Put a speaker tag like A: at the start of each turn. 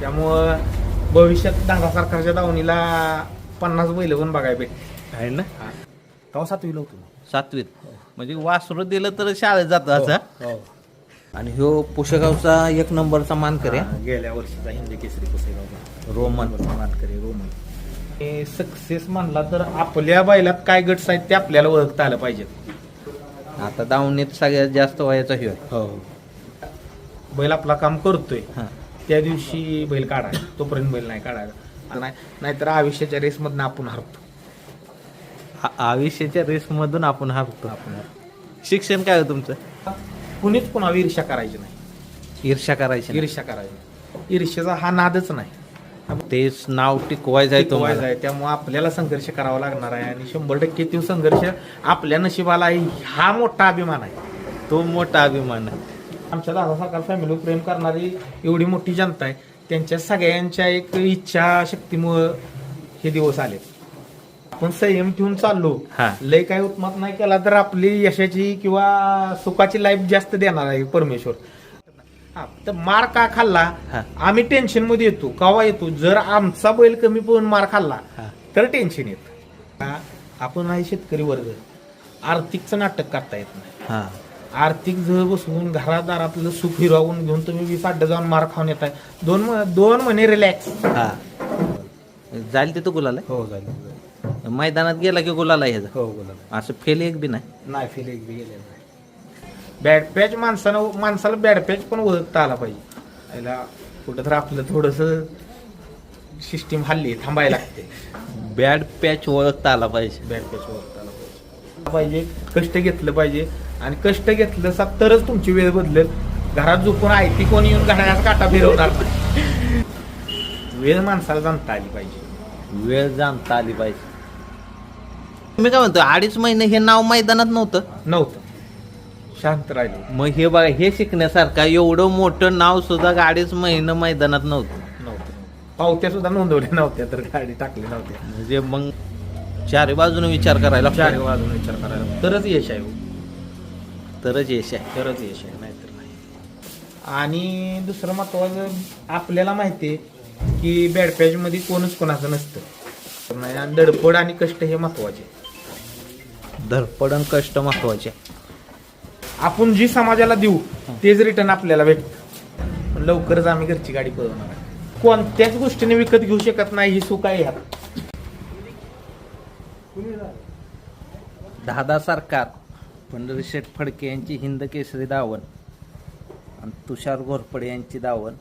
A: त्यामुळं भविष्यात दादा सरकारच्या दावणीला 50 बैल पण बघायला भेट
B: आहे ना.
A: तेव्हा 7वीला होतो.
B: 7वीत म्हणजे वासरू दिलं तर शाळेत जातो असं.
A: हो.
B: आणि ह्यो पुशेगावचा 1 नंबरचा मानकरी आहे.
A: गेल्या वर्षीचा हिंदी केसरी पुसेगावचा
B: रोमन
A: मानकरी रोमन. हे सक्सेस म्हणला तर आपल्या बैलात काय गट्स आहेत ते आपल्याला ओळखता आलं पाहिजे.
B: आता दावणीत सगळ्यात जास्त वयाचा ह्यो आहे.
A: हो. बैल आपला काम करतोय
B: हां.
A: त्या दिवशी बैल काढायचा, तोपर्यंत बैल नाही काढायचा. नाहीतर आयुष्याच्या रेसमधनं आपण हरतो.
B: आयुष्याच्या रेस मधून आपण हारतो. शिक्षण काय हो तुमचं?
A: कुणीच कुणावर ईर्ष्या करायची नाही.
B: ईर्ष्या करायची नाही.
A: ईर्ष्या करायची, ईर्ष्याचा हा नादच नाही.
B: तेच नाव टिकवायचं आहे
A: टिकवायचं
B: तुम्हाला.
A: आहे. त्यामुळे आपल्याला संघर्ष करावा लागणार आहे आणि 100% तो संघर्ष आपल्या नशिबाला आहे. हा मोठा अभिमान आहे.
B: तो मोठा अभिमान आहे.
A: आमच्या दादा सरकार फॅमिलीवर प्रेम करणारी एवढी मोठी जनता आहे. त्यांच्या सगळ्यांच्या एक इच्छा शक्तीमुळं हे दिवस आले. आपण संयम ठेवून चाललो,
B: हा.
A: लय काय उत्मात नाही केला तर आपली यशाची किंवा सुखाची लाईफ जास्त देणार आहे परमेश्वर. हा, तर मार का खाल्ला,
B: हा.
A: आम्ही टेन्शन मध्ये येतो. केव्हा येतो? जर आमचा बैल कमी पळून मार खाल्ला
B: हा.
A: तर टेन्शन येतं. आपण आहे शेतकरी वर्ग, आर्थिकचं नाटक करता येत नाही.
B: हा.
A: आर्थिक जर बसवून घरादारातलं सुख हिरावून घेऊन तुम्ही 20 अड्डे जाऊन मार खाऊन येत आहे. दोन महिने रिलॅक्स.
B: हा. जाईल तिथं गुलाल आहे.
A: हो झालं.
B: मैदानात गेला की गुलाल आहे ह्याचा.
A: हो बोला.
B: असं फेल एक बी नाही.
A: नाही फेल एक बी गेलेलं नाही. बॅड पॅच माणसाला बॅड पॅच पण ओळखता आला पाहिजे. याला कुठं तर आपलं थोडस सिस्टीम हल्ली थांबायला लागते.
B: बॅड पॅच ओळखता आला पाहिजे.
A: बॅड पॅच ओळखता आला पाहिजे. कष्ट घेतलं पाहिजे आणि कष्ट घेतलं तरच तुमची वेळ बदलेल. घरात झोपून आहे ती कोणी येऊन घड्याळाचा काटा फिरवणार नाही. वेळ माणसाला जाणता आली पाहिजे.
B: वेळ जाणता आली पाहिजे. तुम्ही काय म्हणतो 2.5 महिने हे नाव मैदानात
A: नव्हतं शांत राहिलो.
B: मग हे बघा, हे शिकण्यासारखं एवढं मोठं नाव सुद्धा 2.5 महिने मैदानात नव्हतं.
A: पावत्या सुद्धा नोंदवल्या नव्हत्या तर गाडी टाकली नव्हत्या.
B: म्हणजे मग चारी बाजूने विचार करायला
A: चार वाजून विचार करायला तरच यश आहे.
B: तरच यश आहे.
A: तरच यश आहे, नाहीतर नाही. आणि दुसरं महत्वाचं आपल्याला माहिती आहे की बॅड पॅच मध्ये कोणच कोणाचं नसतं नाही. आणि धडपड आणि कष्ट हे महत्वाचे.
B: धडपड आणि कष्ट महत्वाचे.
A: आपण जी समाजाला देऊ तेच रिटर्न आपल्याला भेटतं. पण लवकरच आम्ही घरची गाडी पळवणार आहे. कोणत्याच गोष्टीने विकत घेऊ शकत नाही ही सुख आहे ह्यात.
B: दादा सरकार, पंढरीशेठ फडके यांची हिंद केसरी दावण आणि तुषार घोरपडे यांची दावण